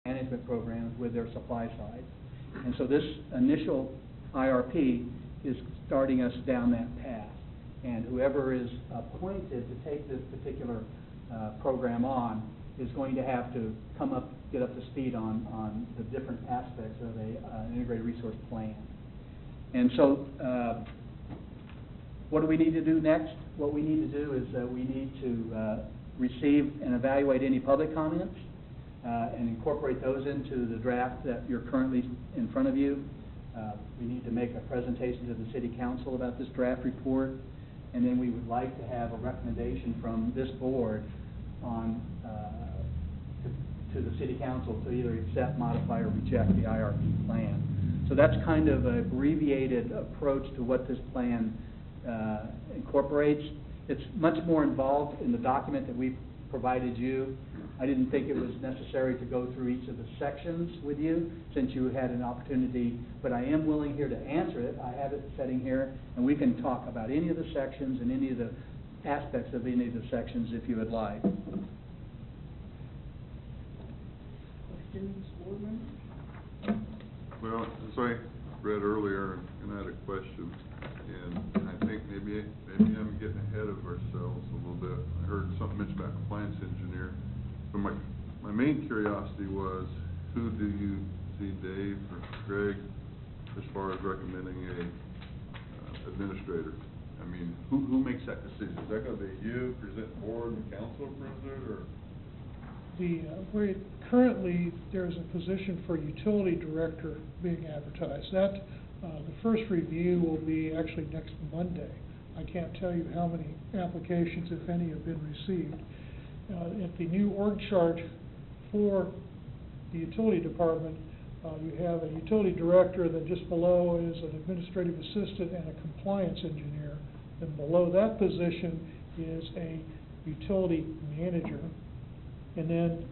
management programs with their supply side. And so this initial IRP is starting us down that path. And whoever is appointed to take this particular program on is going to have to get up to speed on the different aspects of an integrated resource plan. And so what do we need to do next? What we need to do is we need to receive and evaluate any public comments and incorporate those into the draft that you're currently in front of you. We need to make a presentation to the City Council about this draft report, and then we would like to have a recommendation from this board on to the City Council to either accept, modify, or reject the IRP plan. So that's kind of an abbreviated approach to what this plan incorporates. It's much more involved in the document that we provided you. I didn't think it was necessary to go through each of the sections with you since you had an opportunity, but I am willing here to answer it. I have it sitting here, and we can talk about any of the sections and any of the aspects of any of the sections if you would like. Questions, board members? Well, as I read earlier, and I had a question, and I think maybe I'm getting ahead of ourselves a little bit. I heard something mentioned about compliance engineer. But my main curiosity was, who do you see, Dave or Greg, as far as recommending a administrator? I mean, who makes that decision? Is that going to be you, present board, and council approves it, or? Currently, there's a position for utility director being advertised. That the first review will be actually next Monday. I can't tell you how many applications, if any, have been received. At the new org chart for the utility department, you have a utility director, then just below is an administrative assistant and a compliance engineer. And below that position is a utility manager. And then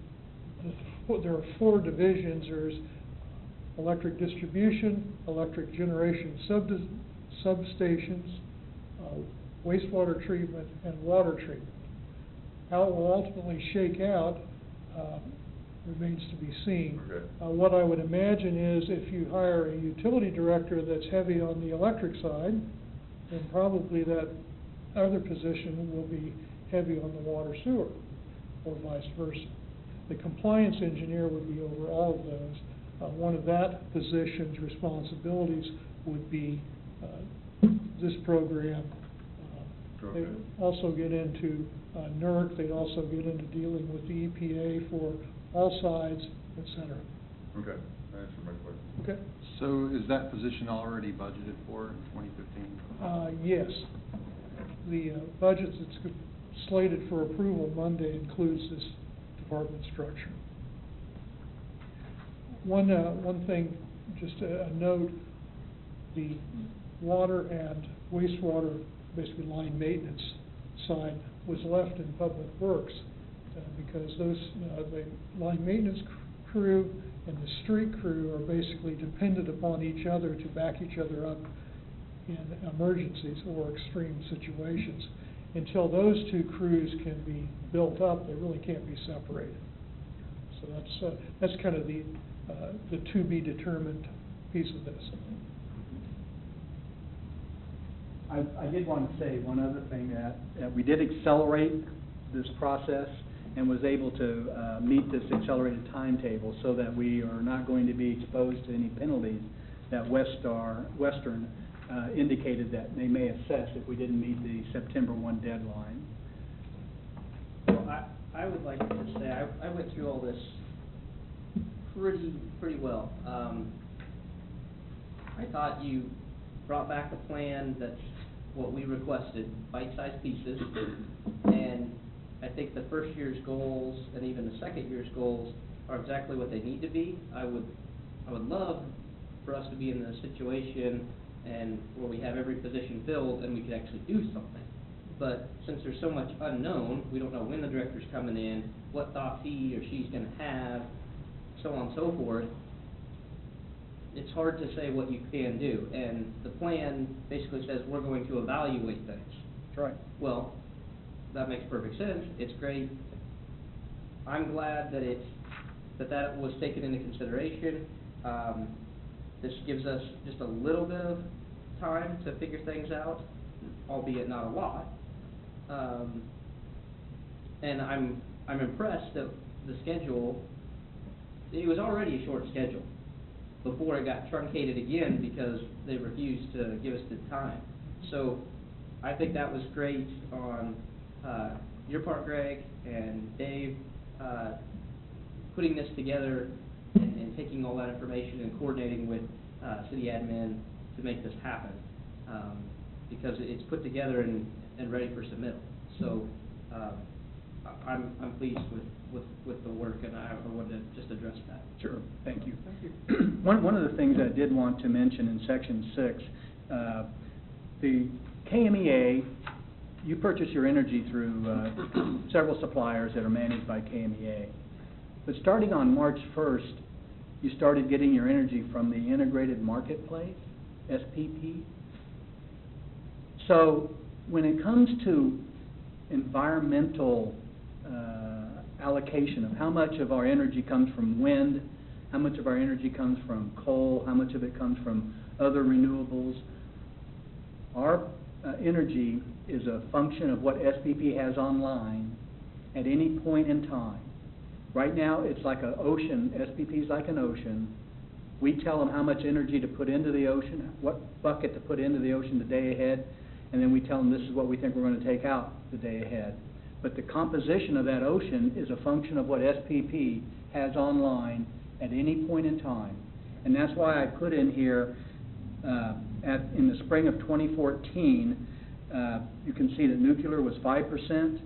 there are 4 divisions. There's electric distribution, electric generation substations, wastewater treatment, and water treatment. How it will ultimately shake out remains to be seen. Okay. What I would imagine is if you hire a utility director that's heavy on the electric side, then probably that other position will be heavy on the water sewer, or vice versa. The compliance engineer would be over all of those. One of that position's responsibilities would be this program. Okay. They also get into NERC. They also get into dealing with the EPA for all sides, et cetera. Okay, that answered my question. Okay. So is that position already budgeted for in 2015? Yes. The budget that's slated for approval Monday includes this department structure. One thing, just a note, the water and wastewater, basically line maintenance side, was left in Public Works because those the line maintenance crew and the street crew are basically dependent upon each other to back each other up in emergencies or extreme situations. Until those 2 crews can be built up, they really can't be separated. So that's kind of the to be determined piece of this. I did want to say one other thing, that we did accelerate this process and was able to meet this accelerated timetable so that we are not going to be exposed to any penalties that Western indicated that they may assess if we didn't meet the September 1 deadline. Well, I would like to say I went through all this pretty well. I thought you brought back a plan that's what we requested, bite-sized pieces, and I think the first year's goals and even the second year's goals are exactly what they need to be. I would love for us to be in a situation and where we have every position filled and we could actually do something. But since there's so much unknown, we don't know when the director's coming in, what thoughts he or she's going to have, so on and so forth. It's hard to say what you can do, and the plan basically says we're going to evaluate things. That's right. Well, that makes perfect sense. It's great. I'm glad that it's that was taken into consideration. This gives us just a little bit of time to figure things out, albeit not a lot. And I'm impressed that the schedule, it was already a short schedule before it got truncated again because they refused to give us the time. So I think that was great on your part, Greg, and Dave, putting this together and taking all that information and coordinating with city admin to make this happen, because it's put together and ready for submittal. So I'm pleased with the work, and I wanted to just address that. Sure, thank you. One of the things I did want to mention in Section 6, the KMEA, you purchase your energy through several suppliers that are managed by KMEA. But starting on March 1st, you started getting your energy from the Integrated Marketplace, SPP. So when it comes to environmental allocation of how much of our energy comes from wind, how much of our energy comes from coal, how much of it comes from other renewables, our energy is a function of what SPP has online at any point in time. Right now, it's like an ocean. SPP is like an ocean. We tell them how much energy to put into the ocean, what bucket to put into the ocean the day ahead, and then we tell them this is what we think we're going to take out the day ahead. But the composition of that ocean is a function of what SPP has online at any point in time. And that's why I put in here, in the spring of 2014, you can see that nuclear was 5%,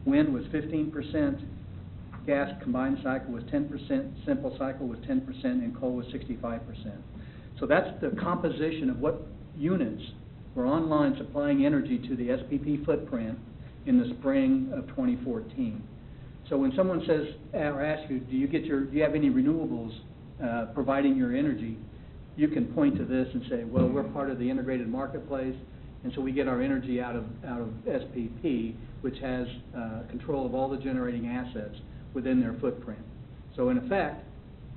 wind was 15%, gas combined cycle was 10%, simple cycle was 10%, and coal was 65%. So that's the composition of what units were online supplying energy to the SPP footprint in the spring of 2014. So when someone says or asks you, do you have any renewables providing your energy, you can point to this and say, well, we're part of the integrated marketplace, and so we get our energy out of SPP, which has control of all the generating assets within their footprint. So in effect,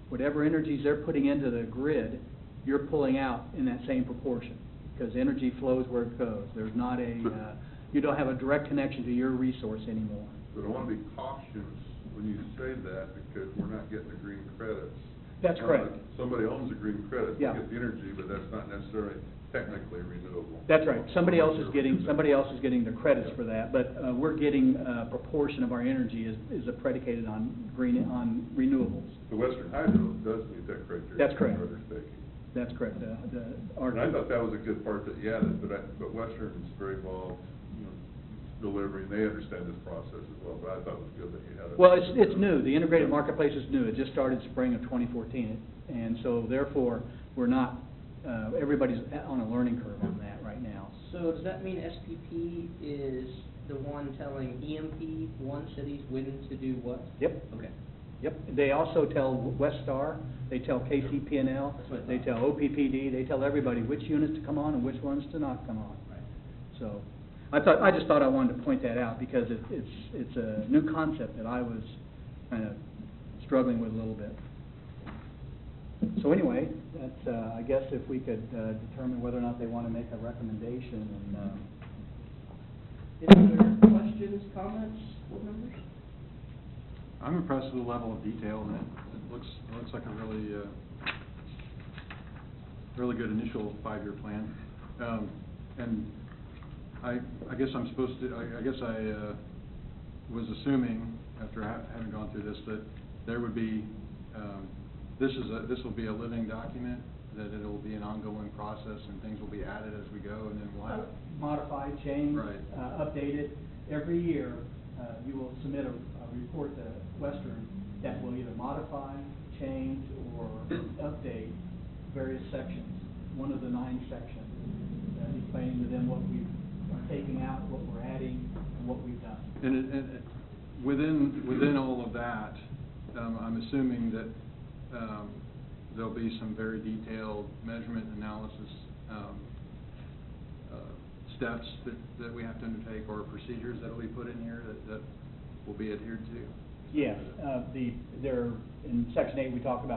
whatever energies they're putting into the grid, you're pulling out in that same proportion, because energy flows where it goes. There's not you don't have a direct connection to your resource anymore. But I want to be cautious when you say that, because we're not getting the green credits. That's correct. Somebody owns the green credits. Yeah. We get the energy, but that's not necessarily technically renewable. That's right. Somebody else is getting the credits for that, but we're getting a proportion of our energy is predicated on renewables. The Western Hydro does meet that criteria. That's correct. For undertaking. That's correct. And I thought that was a good part that you added, but Western's very involved, delivering. They understand this process as well. But I thought it was good that you had it. Well, it's new. The integrated marketplace is new. It just started spring of 2014, and so therefore we're not. Everybody's on a learning curve on that right now. So does that mean SPP is the one telling EMP, one cities, when to do what? Yep. Okay. Yep. They also tell Westar, they tell KCP&L, That's what I they thought. tell OPPD, they tell everybody which units to come on and which ones to not come on. Right. So I just thought I wanted to point that out because it's a new concept that I was kind of struggling with a little bit. So anyway, that's I guess if we could determine whether or not they want to make a recommendation. And Any other questions, comments, board members? I'm impressed with the level of detail, and it looks like a really good initial 5-year plan. And I guess I'm supposed to. I guess I was assuming after having gone through this that there would be. This will be a living document, that it will be an ongoing process, and things will be added as we go, and then we'll have modified, changed, Right. Updated every year. You will submit a report to Western that will either modify, change, or update various sections. One of the 9 sections, explaining to them what we are taking out, what we're adding, and what we've done. And within all of that, I'm assuming that there'll be some very detailed measurement analysis steps that we have to undertake, or procedures that will be put in here that will be adhered to. Yes, in section 8, we talk about